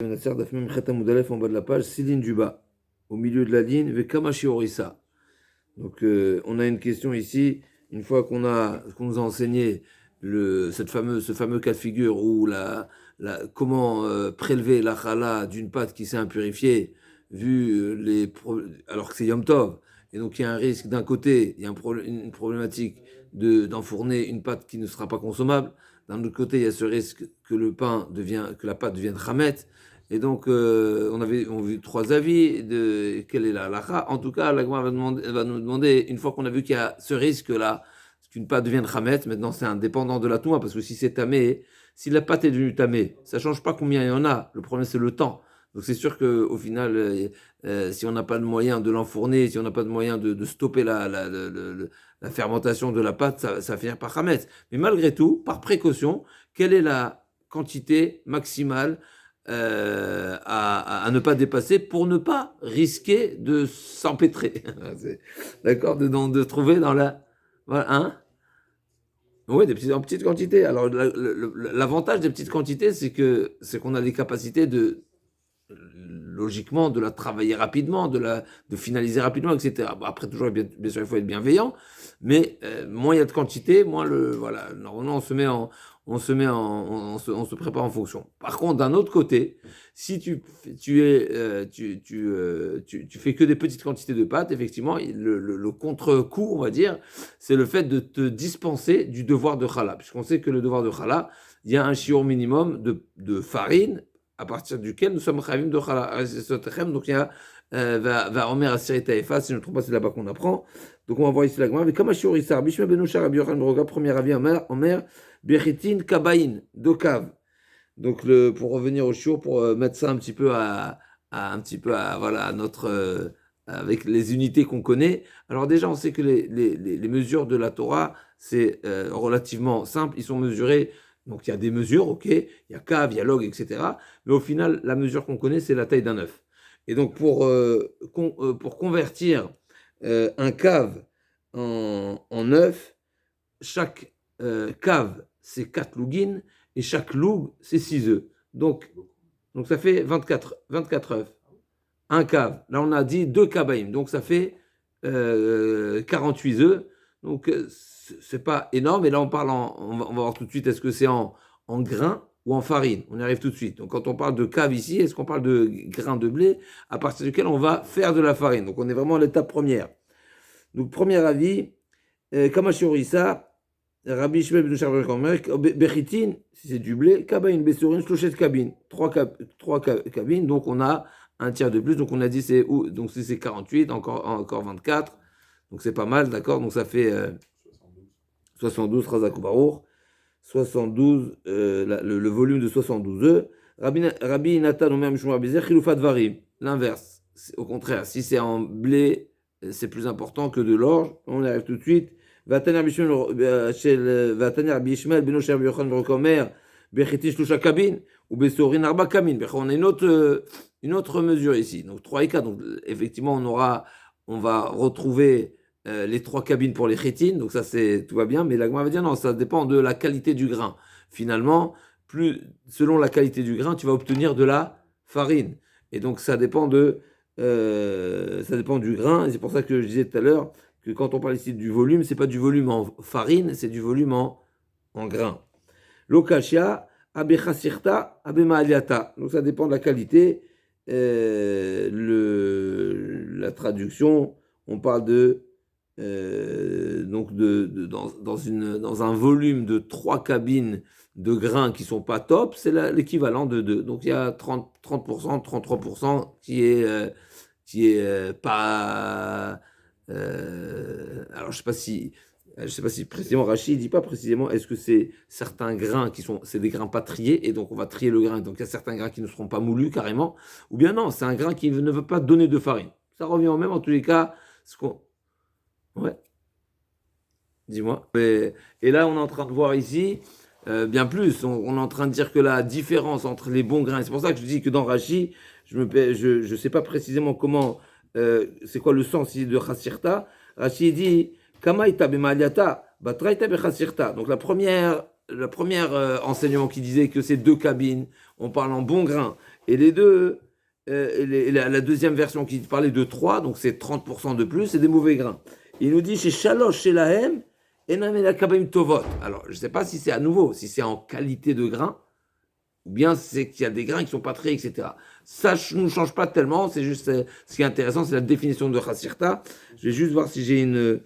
Nasser Daf Mem Chet Amud Aleph en bas de la page, 6 lignes du bas, au milieu de la ligne, Vekama Shiorisa. Donc on a une question ici, une fois qu'on nous a enseigné ce fameux cas de figure où comment prélever la chala d'une pâte qui s'est impurifiée, alors que c'est Yom Tov, et donc il y a un risque d'un côté, il y a une problématique d'enfourner une pâte qui ne sera pas consommable, d'un autre côté il y a ce risque que la pâte devienne chamet. Et donc, on a vu trois avis de quelle est la halakha. En tout cas, la Gemara va nous demander, une fois qu'on a vu qu'il y a ce risque-là, qu'une pâte devienne chametz, maintenant c'est indépendant de la touma, parce que si c'est tamé, si la pâte est devenue tamée, ça ne change pas combien il y en a. Le problème, c'est le temps. Donc, c'est sûr qu'au final, si on n'a pas de moyen de l'enfourner, si on n'a pas de moyen de stopper la fermentation de la pâte, ça va finir par chametz. Mais malgré tout, par précaution, quelle est la quantité maximale à ne pas dépasser pour ne pas risquer de s'empêtrer. D'accord, de trouver dans la... Voilà, hein. Oui, en petites quantités. Alors, l'avantage des petites quantités, c'est qu'on a les capacités logiquement, de la travailler rapidement, de finaliser rapidement, etc. Bon, après, toujours, bien sûr, il faut être bienveillant, mais moins il y a de quantité, moins voilà, normalement, on se prépare en fonction. Par contre, d'un autre côté, si tu fais que des petites quantités de pâtes, effectivement, le contre-coup, on va dire, c'est le fait de te dispenser du devoir de challah, puisqu'on sait que le devoir de challah, il y a un shiur minimum de farine, à partir duquel nous sommes chavim de challah. Donc il y a va omer asiri taïfa, si je ne me trompe pas, c'est là-bas qu'on apprend. Donc on va voir ici la Gemara. Mais comme Ashur Issar, Bishme Benouchar, Rabbi Yochanan Broga, premier avis, omer, Bechitin Kabaïn, d'Okav. Donc pour revenir au shiur, pour mettre ça un petit peu voilà, à notre avec les unités qu'on connaît. Alors déjà, on sait que les mesures de la Torah, c'est relativement simple. Ils sont mesurés. Donc il y a des mesures, ok, il y a cave, il y a log, etc. Mais au final, la mesure qu'on connaît, c'est la taille d'un œuf. Et donc pour convertir un cave en œuf, chaque cave, c'est 4 lougines, et chaque loug, c'est 6 œufs. Donc ça fait 24 œufs. Un cave. Là, on a dit 2 kabaïm. Donc ça fait 48 œufs. Donc c'est pas énorme. Et là, on va voir tout de suite, est-ce que c'est en grains ou en farine? On y arrive tout de suite. Donc quand on parle de cave ici, est-ce qu'on parle de grains de blé à partir duquel on va faire de la farine? Donc on est vraiment à l'étape première. Donc premier avis, Kamashurisa, Rabbi Shmuel ben Sharber Bechitin, si c'est du blé, Kabain, Bessorin, Shlochet Kabine, 3 cabines, donc on a un tiers de plus, donc on a dit donc si c'est 48, encore 24, donc c'est pas mal, d'accord, donc ça fait 72, Razak Barour, 72, le volume de 72 œufs. Rabbi Nathan Omer Mishmar Bezer, Chilufat Varim, l'inverse, au contraire, si c'est en blé, c'est plus important que de l'orge, on arrive tout de suite. Vatania Rabbi Ishmael beno Rabbi Yochanan Brokomer Bechitin Shlusha Kabin ou Besorin Arba Kabin. On a une autre mesure ici. Donc 3 et 4. Donc effectivement, on va retrouver les 3 cabines pour les chétines. Donc ça, tout va bien. Mais la Gemara va dire non, ça dépend de la qualité du grain. Finalement, selon la qualité du grain, tu vas obtenir de la farine. Et donc ça dépend du grain. Et c'est pour ça que je disais tout à l'heure que quand on parle ici du volume, c'est pas du volume en farine, c'est du volume en grain. Lokashia, abechasirta, abemaaliata. Donc ça dépend de la qualité. La traduction, on parle dans un volume de 3 cabines de grains qui sont pas top, c'est l'équivalent de 2. Donc il y a 30%, 33% qui est pas... alors je sais pas si précisément Rachid dit pas précisément est-ce que c'est certains grains c'est des grains pas triés et donc on va trier le grain, donc il y a certains grains qui ne seront pas moulus carrément, ou bien non, c'est un grain qui ne veut pas donner de farine. Ça revient au même en tous les cas. Ouais, dis-moi. Et là on est en train de voir ici bien plus, on est en train de dire que la différence entre les bons grains, c'est pour ça que je dis que dans Rachi, je sais pas précisément comment c'est quoi le sens ici de Chassirta. Rashi dit Kamaita bemaliata, batraita bechassirta. Donc la première enseignement qui disait que c'est 2 cabines, on parle en bon grain, Et les deux, la deuxième version qui parlait de 3, donc c'est 30% de plus, c'est des mauvais grains. Il nous dit chez Shalosh, chez Lahem, Enamela Kabim Tovot. Alors, je ne sais pas si c'est à nouveau, si c'est en qualité de grain, ou bien c'est qu'il y a des grains qui ne sont pas très, etc. Ça ne nous change pas tellement, c'est juste ce qui est intéressant, c'est la définition de Chassirta. Je vais juste voir si j'ai une.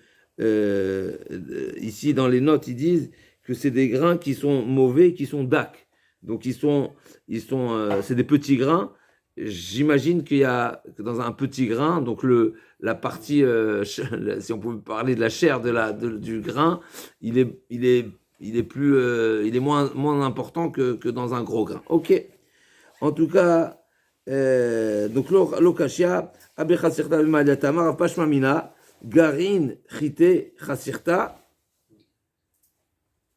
Ici, dans les notes, ils disent que c'est des grains qui sont mauvais, qui sont DAC. Donc, c'est des petits grains. J'imagine qu'il y a que dans un petit grain, donc la partie, si on peut parler de la chair du grain, il est moins important que dans un gros grain. Ok. En tout cas, donc l'okashia, abe chassirta b'maliata marav pashmamina, garin chite chassirta,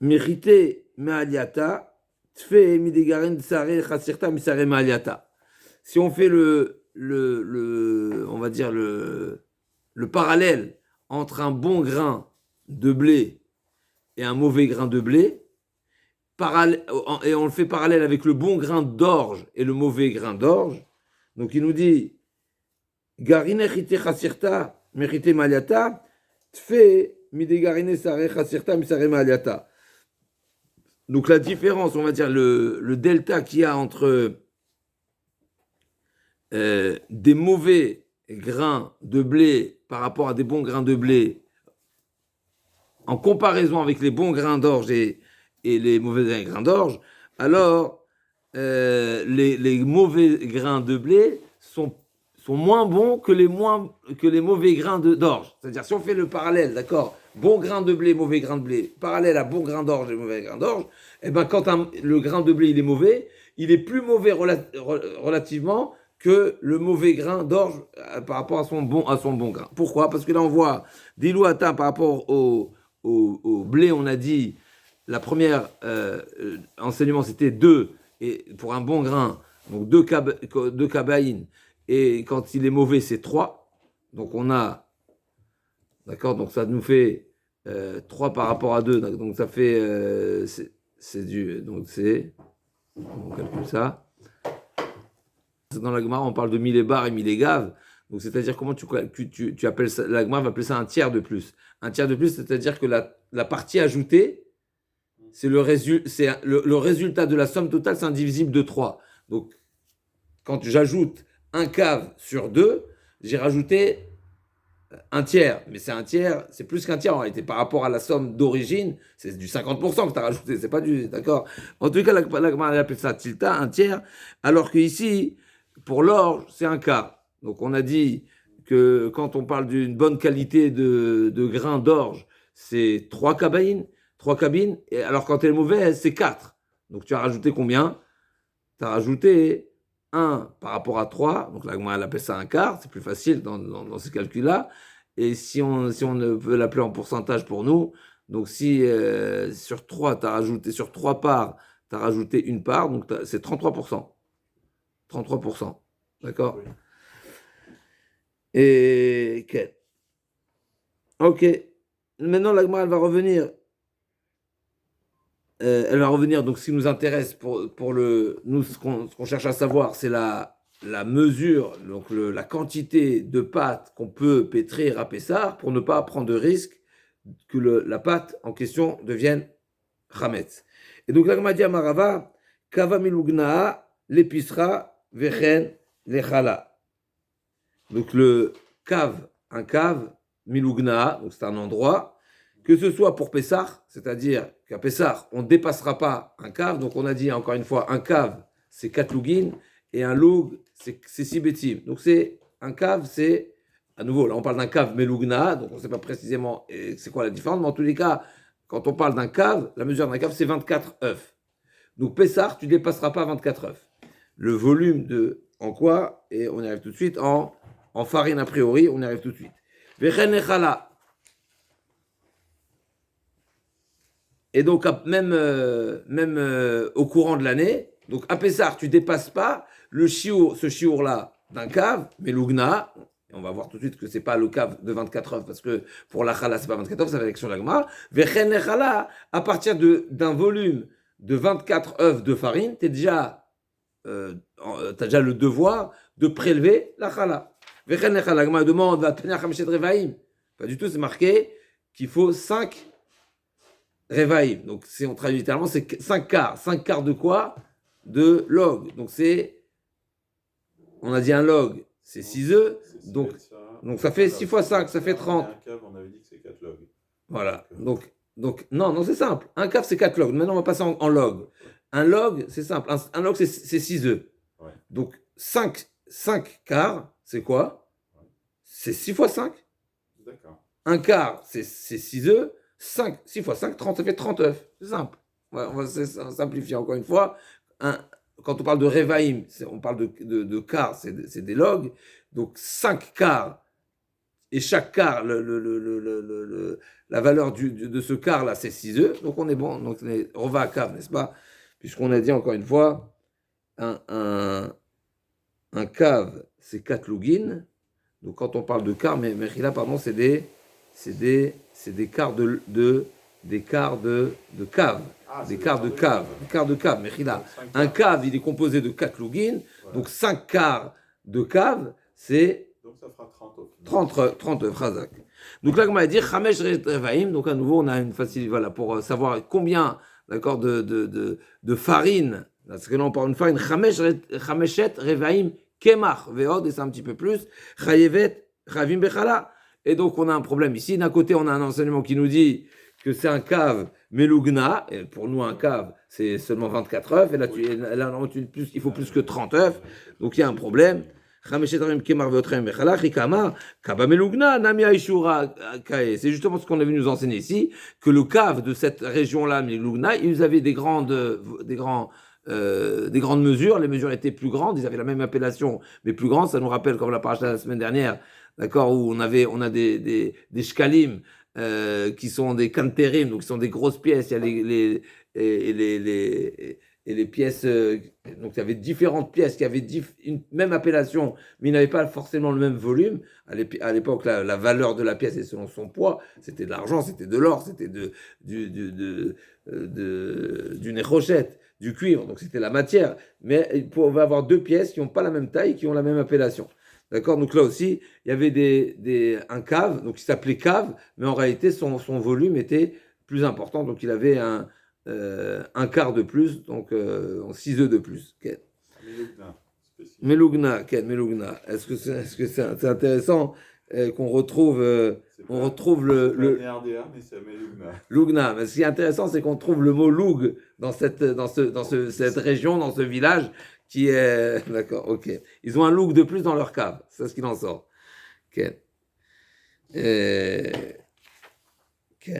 mechite me'aliata, tfe midegarin tsare chassirta misare me'aliata. Si on fait on va dire le parallèle entre un bon grain de blé et un mauvais grain de blé, et on le fait parallèle avec le bon grain d'orge et le mauvais grain d'orge, donc il nous dit garine chite chassirta mechite maliata tfe midegarine sare chassirta misare maliata. Donc la différence, on va dire le delta qu'il y a entre des mauvais grains de blé par rapport à des bons grains de blé, en comparaison avec les bons grains d'orge et les mauvais grains d'orge, alors les mauvais grains de blé sont moins bons que les mauvais grains d'orge. C'est-à-dire, si on fait le parallèle, d'accord, bon grain de blé, mauvais grain de blé, parallèle à bon grain d'orge et mauvais grain d'orge, et ben quand le grain de blé il est mauvais, il est plus mauvais relativement que le mauvais grain d'orge par rapport à son bon grain. Pourquoi? Parce que là on voit des louatins par rapport au blé, on a dit la première enseignement c'était 2, et pour un bon grain, donc 2 kabaïn, et quand il est mauvais c'est 3. Donc on a, d'accord, donc ça nous fait 3 par rapport à 2, donc ça fait, donc on calcule ça. Dans la Gemara, on parle de millébar et millégav. Donc, c'est-à-dire, comment tu appelles ça? La Gemara va appeler ça un tiers de plus. Un tiers de plus, c'est-à-dire que la partie ajoutée, c'est le résultat de la somme totale, c'est indivisible de 3. Donc, quand j'ajoute un cave sur 2, j'ai rajouté un tiers. Mais c'est un tiers, c'est plus qu'un tiers en réalité. Par rapport à la somme d'origine, c'est du 50% que tu as rajouté. C'est pas du. D'accord? En tout cas, la Gemara appelle ça tilta, un tiers. Alors qu'ici, pour l'orge, c'est un quart. Donc on a dit que quand on parle d'une bonne qualité de grain d'orge, c'est 3 cabines, et alors quand elle est mauvaise, c'est 4. Donc tu as rajouté combien? Tu as rajouté 1 par rapport à 3, donc là, elle appelle ça un quart, c'est plus facile dans ce calcul-là. Et si on veut l'appeler en pourcentage pour nous, donc si sur 3, sur 3 parts, tu as rajouté une part, donc c'est 33%. 33%. D'accord? Oui. Et ok. Maintenant, la Gemara, elle va revenir. Donc ce qui nous intéresse nous, ce qu'on cherche à savoir, c'est la mesure, donc la quantité de pâte qu'on peut pétrir à Pessar pour ne pas prendre de risque que la pâte en question devienne chametz. Et donc la Gemara dit à Marava, kava milugna l'épisra vechen lechala. Donc un cave milugna, donc c'est un endroit, que ce soit pour Pessah, c'est-à-dire qu'à Pessah, on ne dépassera pas un cave. Donc on a dit encore une fois, un cave, c'est 4 lougines, et un loug, c'est 6 bétim. Donc un cave, c'est, à nouveau, là on parle d'un cave melugna, donc on ne sait pas précisément c'est quoi la différence, mais en tous les cas, quand on parle d'un cave, la mesure d'un cave, c'est 24 œufs. Donc Pessah, tu ne dépasseras pas 24 œufs. Le volume en quoi? Et on y arrive tout de suite, en farine a priori, on y arrive tout de suite. Vechen echala. Et donc, même au courant de l'année, donc à Pessah, tu ne dépasses pas ce chiour-là d'un cave, mais l'ugna, on va voir tout de suite que ce n'est pas le cave de 24 œufs, parce que pour la chala, ce n'est pas 24 œufs, ça va avec sur la Gemara. Vechen lechala, à partir d'un volume de 24 œufs de farine, tu es déjà t'as déjà le devoir de prélever la chala. Vechen la chala, Gma demande, va tenir Hameshet Revaim. Pas du tout, c'est marqué qu'il faut 5 Revaim. Donc, si on traduit littéralement, c'est 5 quarts. 5 quarts de quoi? De log. Donc, on a dit un log, c'est 6 œufs. Donc ça fait 6 fois 5, ça fait 30. Un cave, on avait dit que c'est 4 logs. Voilà. Donc non, c'est simple. Un cave, c'est 4 logs. Maintenant, on va passer en log. Un log, c'est simple. Un log, c'est 6 œufs. Ouais. Donc, 5 quarts, c'est quoi? C'est 6 fois 5. D'accord. Un quart, c'est 6 œufs. 6 fois 5, 30, ça fait 30 œufs. C'est simple. Ouais, on va simplifier encore une fois. Quand on parle de Revaim, on parle de quarts, c'est des logs. Donc 5 quarts, et chaque quart, la valeur de ce quart-là, c'est 6 œufs. Donc on est bon. Donc on va à cave, n'est-ce pas? Puisqu'on a dit encore une fois, un cave, c'est 4 lugin. Donc quand on parle de quart, mais là, pardon, c'est des quarts des quarts de cave. Des quarts de cave. Des quarts de cave. Mais là, un cave, il est composé de 4 lugin. Voilà. Donc 5 quarts de cave, c'est. Donc ça fera 30 30 phrases. Donc là, on va dire Chamesh Revaim. Donc à nouveau, on a une facilité, voilà, pour savoir combien, d'accord, de farine. Parce que là, on parle de farine. Chameshet Revaim Kemach Veod, et c'est un petit peu plus. Chayevet Chavim Bechala. Et donc, on a un problème ici. D'un côté, on a un enseignement qui nous dit que c'est un cave Melugna. Et pour nous, un cave, c'est seulement 24 œufs. Et là, il faut plus que 30 œufs. Donc, il y a un problème. C'est justement ce qu'on a vu nous enseigner ici, que le cave de cette région-là, Melugna, ils avaient des grandes mesures. Les mesures étaient plus grandes. Ils avaient la même appellation, mais plus grandes. Ça nous rappelle, comme la paracha la semaine dernière, d'accord, où on a des shkalim qui sont des kanterim, donc qui sont des grosses pièces. Il y a les pièces, donc il y avait différentes pièces qui avaient une même appellation, mais ils n'avaient pas forcément le même volume. À l'époque, la valeur de la pièce est selon son poids. C'était de l'argent, c'était de l'or, c'était du nérochette, du cuivre, donc c'était la matière. Mais il pouvait avoir deux pièces qui n'ont pas la même taille, qui ont la même appellation. D'accord? Donc là aussi, il y avait un cave, donc il s'appelait cave, mais en réalité, son volume était plus important. Donc il avait un quart de plus, donc 6 œufs de plus. Okay. Melugna. Est-ce que c'est intéressant qu'on retrouve, on retrouve le RDA, mais c'est Lugna. Mais ce qui est intéressant, c'est qu'on trouve le mot lug dans cette région, dans ce village, qui est d'accord. Ok. Ils ont un lug de plus dans leur cave. C'est ce qu'il en sort. Ok. Ok.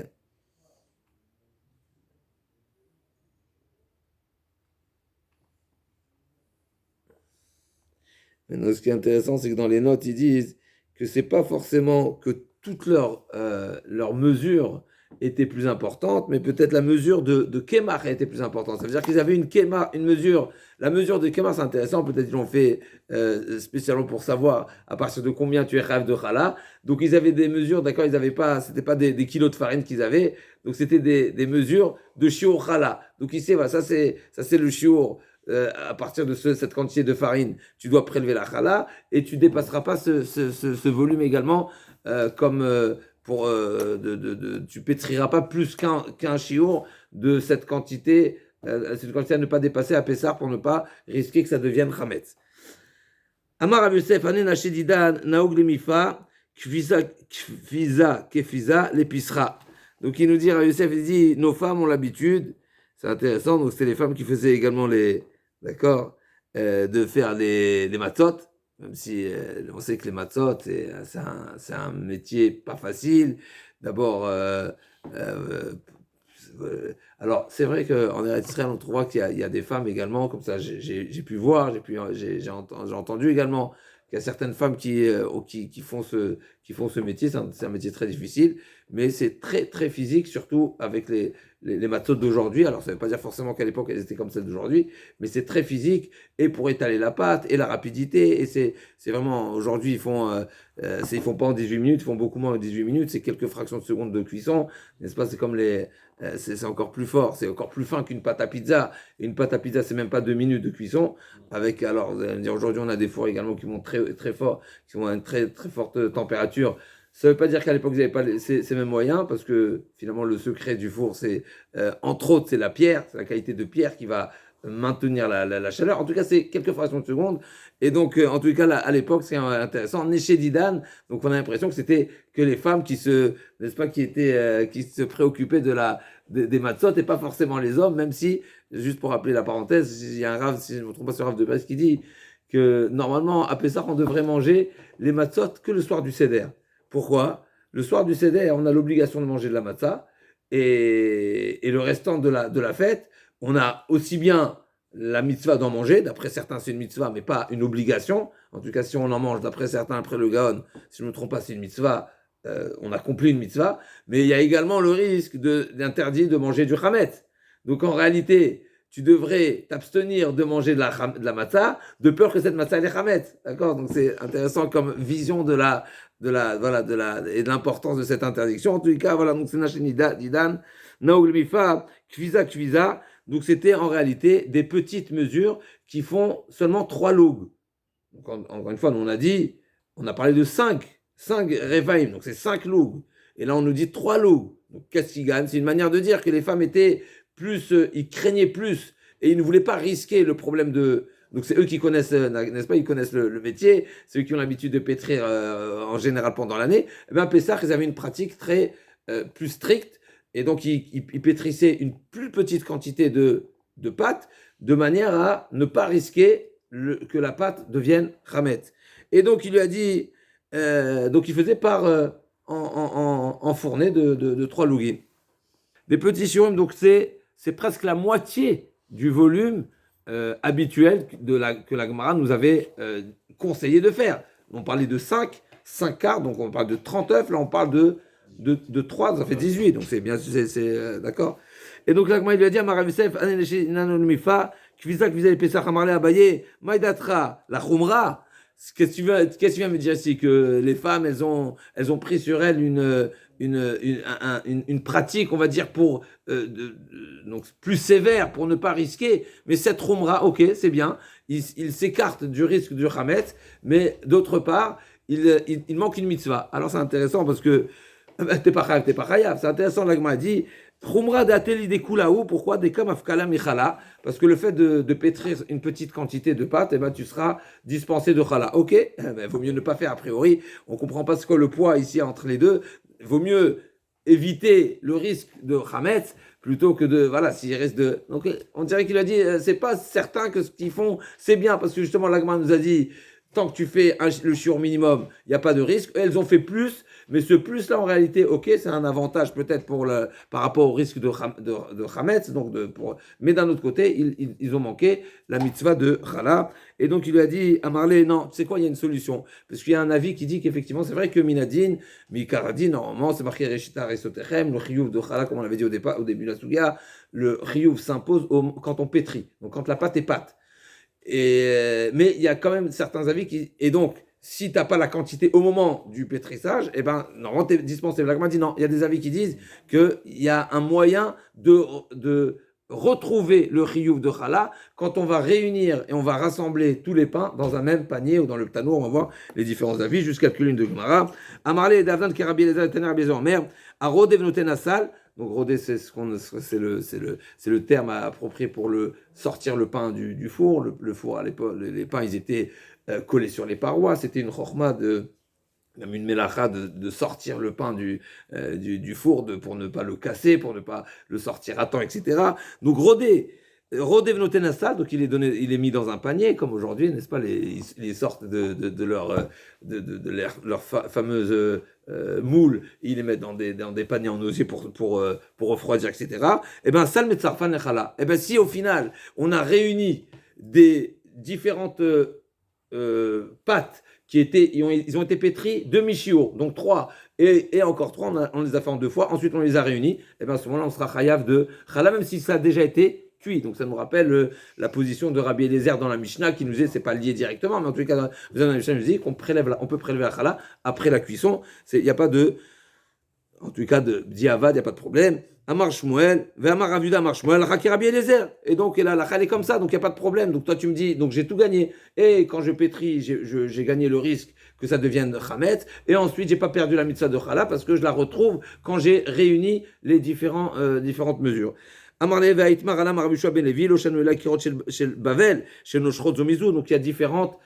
Maintenant, ce qui est intéressant, c'est que dans les notes, ils disent que c'est pas forcément que toutes leurs mesures étaient plus importantes, mais peut-être la mesure de Kemar était plus importante. Ça veut dire qu'ils avaient une mesure. La mesure de Kemar, c'est intéressant. Peut-être qu'ils l'ont fait spécialement pour savoir à partir de combien tu es rêve de chala. Donc ils avaient des mesures, d'accord. Ils n'avaient pas, c'était pas des kilos de farine qu'ils avaient. Donc c'était des mesures de shiur chala. Donc ici, voilà, ça c'est le shiur. À partir de cette quantité de farine, tu dois prélever la chala et tu dépasseras pas ce volume également tu pétriras pas plus qu'un shiur de cette quantité à ne pas dépasser à Pessar pour ne pas risquer que ça devienne chametz. Amar Rav Yosef, ane nashedidan naog lemifa kfiza kefiza lepisra. Donc il nous dit, Rav Yosef, il dit, nos femmes ont l'habitude, c'est intéressant, donc c'était les femmes qui faisaient également d'accord, de faire les matzot, même si on sait que les matzot, c'est un métier pas facile. D'abord, alors c'est vrai qu'en Eretz Israël, on trouvera qu'il y a des femmes également, comme ça j'ai pu voir, j'ai entendu également qu'il y a certaines femmes qui font ce métier. C'est un métier très difficile, mais c'est très très physique, surtout avec les matzot d'aujourd'hui. Alors ça ne veut pas dire forcément qu'à l'époque elles étaient comme celles d'aujourd'hui, mais c'est très physique, et pour étaler la pâte et la rapidité, et c'est vraiment, aujourd'hui ils font pas en 18 minutes, ils font beaucoup moins en 18 minutes, c'est quelques fractions de secondes de cuisson, n'est-ce pas? C'est comme c'est encore plus fort, c'est encore plus fin qu'une pâte à pizza. Et une pâte à pizza, c'est même pas 2 minutes de cuisson. Avec, alors, vous allez me dire, aujourd'hui, on a des fours également qui montent très, très fort, qui ont une très, très forte température. Ça ne veut pas dire qu'à l'époque, vous n'avez pas ces mêmes moyens, parce que finalement, le secret du four, c'est, entre autres, c'est la pierre, c'est la qualité de pierre qui va maintenir la chaleur. En tout cas, c'est quelques fractions de seconde. Et donc, en tout cas, là, à l'époque, c'est intéressant. Néché Didan, donc on a l'impression que c'était que les femmes n'est-ce pas, qui se préoccupaient des matzot et pas forcément les hommes, même si, juste pour rappeler la parenthèse, il y a un rave, si je ne me trompe pas, c'est le rave de Brest qui dit que normalement, à Pessah, on devrait manger les matzot que le soir du Seder. Pourquoi? Le soir du Seder, on a l'obligation de manger de la matzah et le restant de la fête, on a aussi bien la mitzvah d'en manger, d'après certains c'est une mitzvah, mais pas une obligation. En tout cas, si on en mange, d'après certains, après le Gaon, si je ne me trompe pas, c'est une mitzvah, on accomplit une mitzvah. Mais il y a également le risque d'interdit de manger du chametz. Donc en réalité, tu devrais t'abstenir de manger de la matzah, de peur que cette matzah ait chametz. D'accord? Donc c'est intéressant comme vision et de l'importance de cette interdiction. En tout cas, voilà, donc c'est Nachenidan, Naoul Mifa, Kviza. Donc c'était en réalité des petites mesures qui font seulement 3 logs. Donc encore une fois, on a parlé de 5 revaim, donc c'est 5 logs. Et là on nous dit 3 logs. Donc qu'est-ce qu'ils gagnent? C'est une manière de dire que les femmes étaient plus, ils craignaient plus et ils ne voulaient pas risquer le problème de... Donc c'est eux qui connaissent, n'est-ce pas, ils connaissent le métier, c'est eux qui ont l'habitude de pétrir en général pendant l'année. Et bien à Pessah, ils avaient une pratique très plus stricte. Et donc, il pétrissait une plus petite quantité de pâte de manière à ne pas risquer que la pâte devienne chametz. Et donc, il lui a dit, donc il faisait en fournée de 3 lougim. Des petits shiurim, donc c'est presque la moitié du volume habituel que la Gemara nous avait conseillé de faire. On parlait de 5 quarts, donc on parle de 30 œufs, là on parle de 3, ça fait 18, donc c'est bien, c'est d'accord. Et donc là, il lui a dit à Marav Yosef, Kvisa les Pesach Amarle Abaye, Maïdatra, la Khumra. Qu'est-ce que tu viens me dire ici? Que les femmes, elles ont pris sur elles une pratique, on va dire, donc plus sévère pour ne pas risquer. Mais cette Khumra, ok, c'est bien, il s'écarte du risque du Hametz, mais d'autre part, il manque une mitzvah. Alors c'est intéressant parce que t'es pas chayav. C'est intéressant, l'agma dit Khumra d'ateli des kulaou. Pourquoi des kam afkala michala? Parce que le fait de pétrir une petite quantité de pâte, eh ben, tu seras dispensé de chala. Ok, vaut mieux ne pas faire a priori. On comprend pas ce que le poids ici entre les deux. Vaut mieux éviter le risque de chametz plutôt que s'il risque de. Donc on dirait qu'il a dit c'est pas certain que ce qu'ils font c'est bien parce que justement l'agma nous a dit tant que tu fais le shiur minimum, il n'y a pas de risque. Elles ont fait plus, mais ce plus-là, en réalité, ok, c'est un avantage peut-être par rapport au risque de chametz, mais d'un autre côté, ils ont manqué la mitzvah de chala. Et donc, il lui a dit à Marley, non, tu sais quoi, il y a une solution. Parce qu'il y a un avis qui dit qu'effectivement, c'est vrai que Minadin, Mikaradin, normalement, c'est marqué Reshita Resotechem, le chiyuv de chala, comme on l'avait dit au début de la Suga, le chiyuv s'impose quand on pétrit, donc quand la pâte est pâte. Mais il y a quand même certains avis qui... Et donc, si tu n'as pas la quantité au moment du pétrissage, eh ben, normalement, tu es dispensé. L'agma dit non. Il y a des avis qui disent qu'il y a un moyen de retrouver le chiyuv de chala quand on va réunir et on va rassembler tous les pains dans un même panier ou dans le tanour. On va voir les différents avis jusqu'à l'une de Gemara. Amarle et Davnan qui Rabbi Elazar tener Rabbi Elazar Omer, à Rodé Venotenasal. Donc rodé, c'est le terme approprié pour sortir le pain du four. Le four à l'époque, les pains ils étaient collés sur les parois. C'était une chorma même une mélacha de sortir le pain du four pour ne pas le casser, pour ne pas le sortir à temps, etc. Donc rodé venotenasal, donc il est mis dans un panier comme aujourd'hui, n'est-ce pas? Ils sortent de leur fameuse moules, ils les mettent dans des paniers en osier pour refroidir, etc. Et bien, sal metzarfan lechala. Et bien, si au final, on a réuni des différentes pâtes ils ont été pétris demi-chiour, donc 3, et encore 3, on les a fait en 2 fois, ensuite on les a réunis, et bien à ce moment-là, on sera chayav de chala, même si ça a déjà été cuit. Donc ça nous rappelle la position de Rabbi Eliezer dans la Mishnah qui nous dit c'est pas lié directement, mais en tout cas dans la Mishnah nous dit qu'on peut prélever la chala après la cuisson. Il n'y a pas de en tout cas de Diavad, il n'y a pas de problème. Amar Shmuel, Ve'amar Ravuda, Amar Shmuel, Raki Rabbi Eliezer. Et donc, la halakha, elle est comme ça, donc il n'y a pas de problème. Donc toi, tu me dis, donc j'ai tout gagné. Et quand je pétris, j'ai gagné le risque que ça devienne Chametz. Et ensuite, j'ai pas perdu la mitzvah de Chala parce que je la retrouve quand j'ai réuni les différentes mesures. Amar Levi Aitmar Alam Rabbi Shua ben Levi, Lo Shanu Ela Kirot Shel Bavel, Shel Noshrot Zomizu. Donc il y a différentes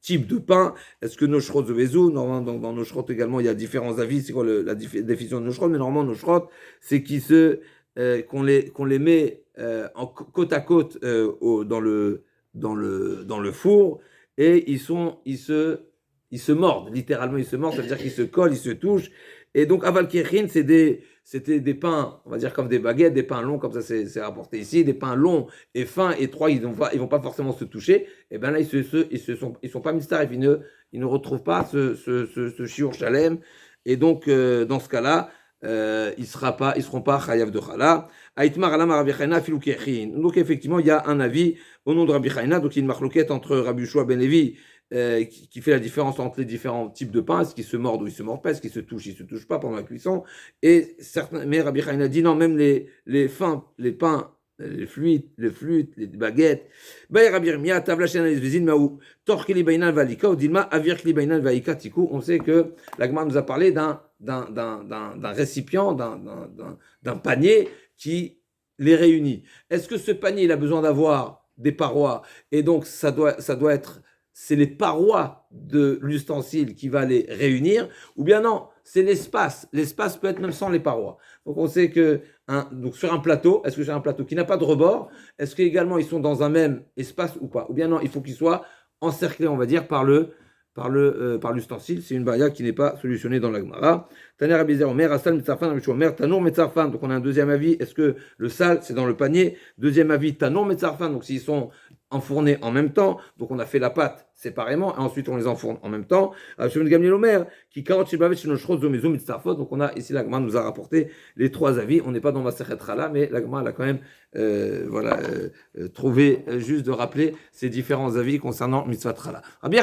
types de pain. Est-ce que Noshrot Zomizu, normalement dans Noshrot également, il y a différents avis, c'est quoi la définition de Noshrot, mais normalement Noshrot, c'est qu'on les met côte à côte dans le four et ils se mordent, littéralement ils se mordent, ça veut dire qu'ils se collent, ils se touchent. Et donc Aval Kirchin, c'était des pains, on va dire comme des baguettes, des pains longs, comme ça c'est rapporté ici, des pains longs et fins, étroits, ils vont pas forcément se toucher. Et bien là, ils sont pas mistarif, ils ne retrouvent pas ce shiur shalem. Et donc, dans ce cas-là, ils seront pas chayav de chala. Aïtmar alam Rabbi Chaina filou kechin. Donc effectivement, il y a un avis au nom de Rabbi Chaina, donc il y a une marloquette entre Rabbi Shua ben Levi, qui fait la différence entre les différents types de pain, est-ce qu'ils se mordent ou ils se mordent pas, est-ce qu'ils se touchent, ils se touchent pas pendant la cuisson. Et certains, mais Rabbi Chaina dit non, même les pains, les flûtes, les baguettes. On sait que la Gemara nous a parlé d'un récipient, d'un panier qui les réunit. Est-ce que ce panier, il a besoin d'avoir des parois et donc ça doit être, c'est les parois de l'ustensile qui va les réunir, ou bien non, c'est l'espace. L'espace peut être même sans les parois. Donc on sait que donc sur un plateau, est-ce que j'ai un plateau qui n'a pas de rebord? Est-ce qu'également ils sont dans un même espace ou pas? Ou bien non, il faut qu'ils soient encerclés, on va dire, par l'ustensile. C'est une baria qui n'est pas solutionnée dans la Gemara. Taner Abizer Omer, Asal Mitzarfan, Omer, Tanour Metzarfan. Donc on a un deuxième avis. Est-ce que le sal, c'est dans le panier? Deuxième avis, Tanour Metzarfan. Donc s'ils sont enfournés en même temps, donc on a fait la pâte séparément, et ensuite on les enfourne en même temps. Donc on a ici, la Gemara nous a rapporté les trois avis. On n'est pas dans Masechet Chala, mais la Gemara a quand même trouvé juste de rappeler ces différents avis concernant Mitzvah Chala.